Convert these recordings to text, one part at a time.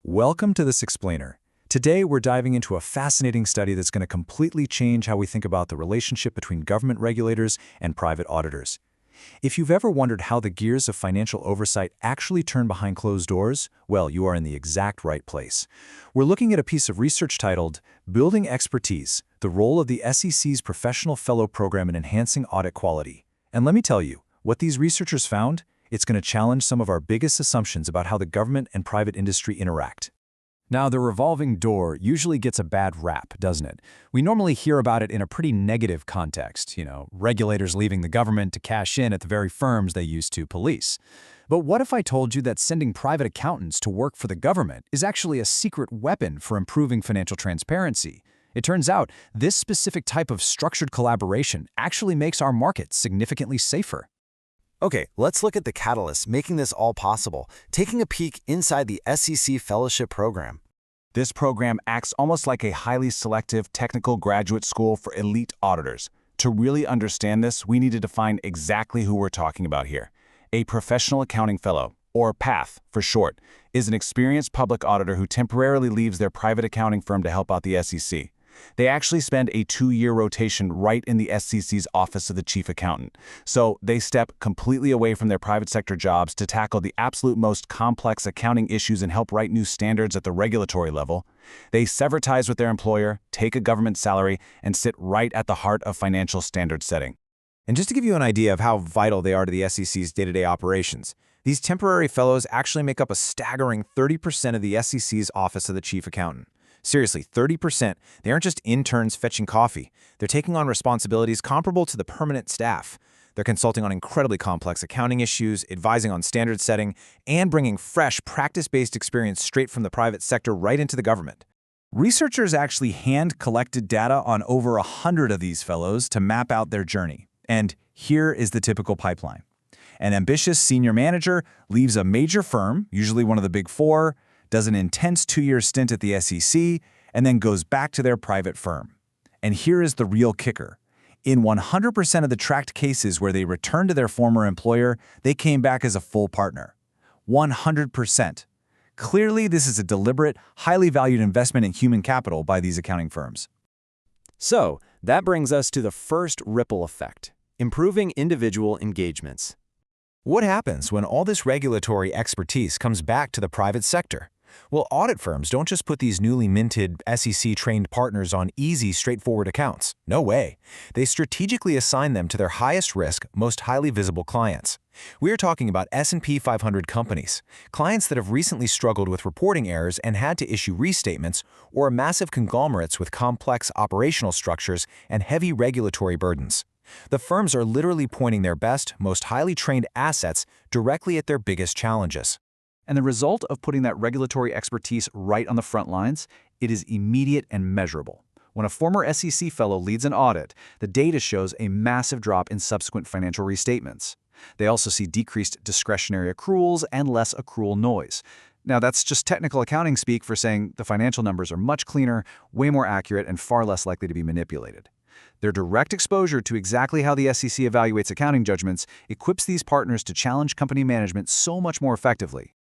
Welcome to this explainer. Today we're diving into a fascinating study that's going to completely change how we think about the relationship between government regulators and private auditors. If you've ever wondered how the gears of financial oversight actually turn behind closed doors, well, you are in the exact right place. We're looking at a piece of research titled Building Expertise: The Role of the SEC's Professional Fellow Program in Enhancing Audit Quality. And let me tell you, what these researchers found, it's going to challenge some of our biggest assumptions about how the government and private industry interact. Now, the revolving door usually gets a bad rap, doesn't it? We normally hear about it in a pretty negative context, regulators leaving the government to cash in at the very firms they used to police. But what if I told you that sending private accountants to work for the government is actually a secret weapon for improving financial transparency? It turns out this specific type of structured collaboration actually makes our market significantly safer. Okay, let's look at the catalyst making this all possible, taking a peek inside the SEC Fellowship Program. This program acts almost like a highly selective technical graduate school for elite auditors. To really understand this, we need to define exactly who we're talking about here. A Professional Accounting Fellow, or PATH for short, is an experienced public auditor who temporarily leaves their private accounting firm to help out the SEC. They actually spend a 2-year rotation right in the SEC's Office of the Chief Accountant. So they step completely away from their private sector jobs to tackle the absolute most complex accounting issues and help write new standards at the regulatory level. They sever ties with their employer, take a government salary, and sit right at the heart of financial standard setting. And just to give you an idea of how vital they are to the SEC's day-to-day operations, these temporary fellows actually make up a staggering 30% of the SEC's Office of the Chief Accountant. Seriously, 30%. They aren't just interns fetching coffee. They're taking on responsibilities comparable to the permanent staff. They're consulting on incredibly complex accounting issues, advising on standard setting, and bringing fresh, practice-based experience straight from the private sector right into the government. Researchers actually hand-collected data on over 100 of these fellows to map out their journey. And here is the typical pipeline. An ambitious senior manager leaves a major firm, usually one of the big four, does an intense 2-year stint at the SEC, and then goes back to their private firm. And here is the real kicker. In 100% of the tracked cases where they returned to their former employer, they came back as a full partner. 100%. Clearly, this is a deliberate, highly valued investment in human capital by these accounting firms. So, that brings us to the first ripple effect: improving individual engagements. What happens when all this regulatory expertise comes back to the private sector? Well, audit firms don't just put these newly minted SEC-trained partners on easy, straightforward accounts. No way. They strategically assign them to their highest risk, most highly visible clients. We're talking about S&P 500 companies, clients that have recently struggled with reporting errors and had to issue restatements, or massive conglomerates with complex operational structures and heavy regulatory burdens. The firms are literally pointing their best, most highly trained assets directly at their biggest challenges. And the result of putting that regulatory expertise right on the front lines, it is immediate and measurable. When a former SEC fellow leads an audit, the data shows a massive drop in subsequent financial restatements. They also see decreased discretionary accruals and less accrual noise. Now, that's just technical accounting speak for saying the financial numbers are much cleaner, way more accurate, and far less likely to be manipulated. Their direct exposure to exactly how the SEC evaluates accounting judgments equips these partners to challenge company management so much more effectively.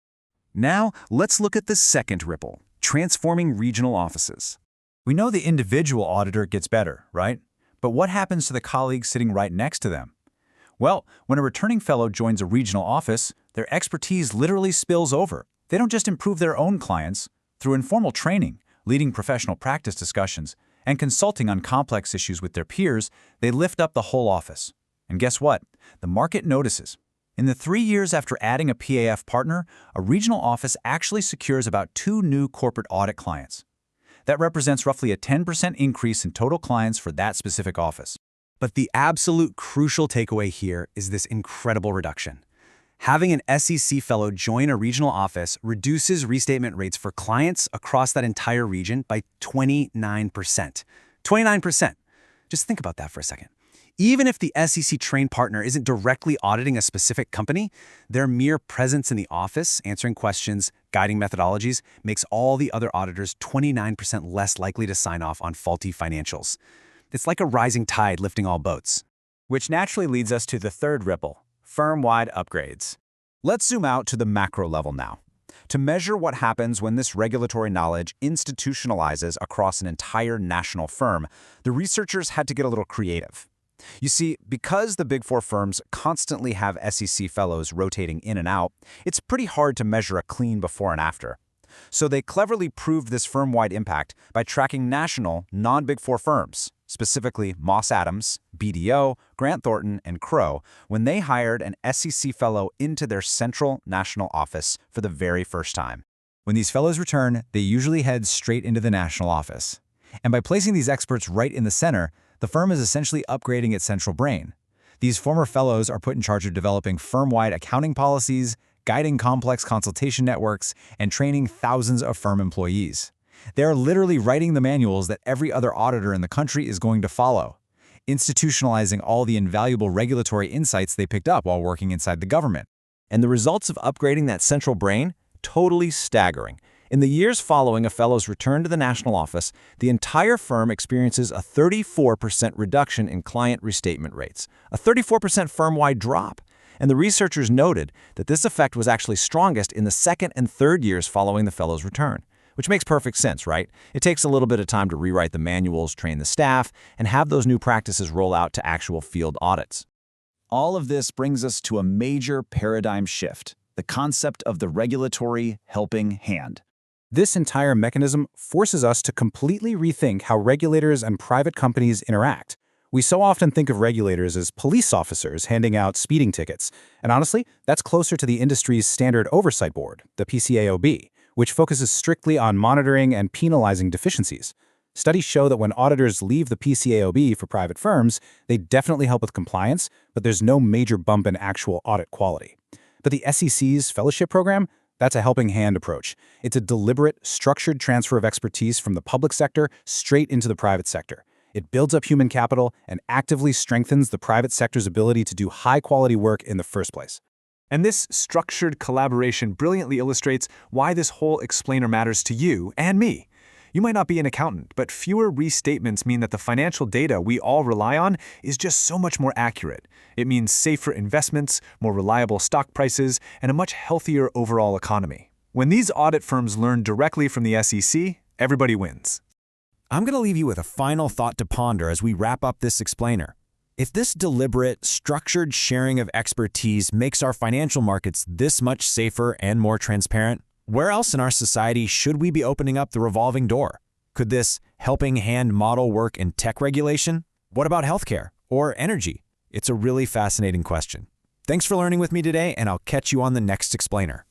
Now, let's look at the second ripple: transforming regional offices. We know the individual auditor gets better, right? But what happens to the colleagues sitting right next to them? Well, when a returning fellow joins a regional office, their expertise literally spills over. They don't just improve their own clients. Through informal training, leading professional practice discussions, and consulting on complex issues with their peers, they lift up the whole office. And guess what? The market notices. In the 3 years after adding a PAF partner, a regional office actually secures about 2 new corporate audit clients. That represents roughly a 10% increase in total clients for that specific office. But the absolute crucial takeaway here is this incredible reduction. Having an SEC fellow join a regional office reduces restatement rates for clients across that entire region by 29%. 29%. Just think about that for a second. Even if the SEC-trained partner isn't directly auditing a specific company, their mere presence in the office, answering questions, guiding methodologies, makes all the other auditors 29% less likely to sign off on faulty financials. It's like a rising tide lifting all boats. Which naturally leads us to the third ripple: firm-wide upgrades. Let's zoom out to the macro level now. To measure what happens when this regulatory knowledge institutionalizes across an entire national firm, the researchers had to get a little creative. You see, because the Big Four firms constantly have SEC fellows rotating in and out, it's pretty hard to measure a clean before and after. So they cleverly proved this firm-wide impact by tracking national, non-Big Four firms, specifically Moss Adams, BDO, Grant Thornton, and Crowe, when they hired an SEC fellow into their central national office for the very first time. When these fellows return, they usually head straight into the national office. And by placing these experts right in the center, the firm is essentially upgrading its central brain. These former fellows are put in charge of developing firm-wide accounting policies, guiding complex consultation networks, and training thousands of firm employees. They're literally writing the manuals that every other auditor in the country is going to follow, institutionalizing all the invaluable regulatory insights they picked up while working inside the government. And the results of upgrading that central brain? Totally staggering. In the years following a fellow's return to the national office, the entire firm experiences a 34% reduction in client restatement rates, a 34% firm-wide drop. And the researchers noted that this effect was actually strongest in the second and third years following the fellow's return, which makes perfect sense, right? It takes a little bit of time to rewrite the manuals, train the staff, and have those new practices roll out to actual field audits. All of this brings us to a major paradigm shift, the concept of the regulatory helping hand. This entire mechanism forces us to completely rethink how regulators and private companies interact. We so often think of regulators as police officers handing out speeding tickets, and honestly, that's closer to the industry's standard oversight board, the PCAOB, which focuses strictly on monitoring and penalizing deficiencies. Studies show that when auditors leave the PCAOB for private firms, they definitely help with compliance, but there's no major bump in actual audit quality. But the SEC's fellowship program? That's a helping hand approach. It's a deliberate, structured transfer of expertise from the public sector straight into the private sector. It builds up human capital and actively strengthens the private sector's ability to do high-quality work in the first place. And this structured collaboration brilliantly illustrates why this whole explainer matters to you and me. You might not be an accountant, but fewer restatements mean that the financial data we all rely on is just so much more accurate. It means safer investments, more reliable stock prices, and a much healthier overall economy. When these audit firms learn directly from the SEC, everybody wins. I'm going to leave you with a final thought to ponder as we wrap up this explainer. If this deliberate, structured sharing of expertise makes our financial markets this much safer and more transparent, where else in our society should we be opening up the revolving door? Could this helping hand model work in tech regulation? What about healthcare or energy? It's a really fascinating question. Thanks for learning with me today, and I'll catch you on the next explainer.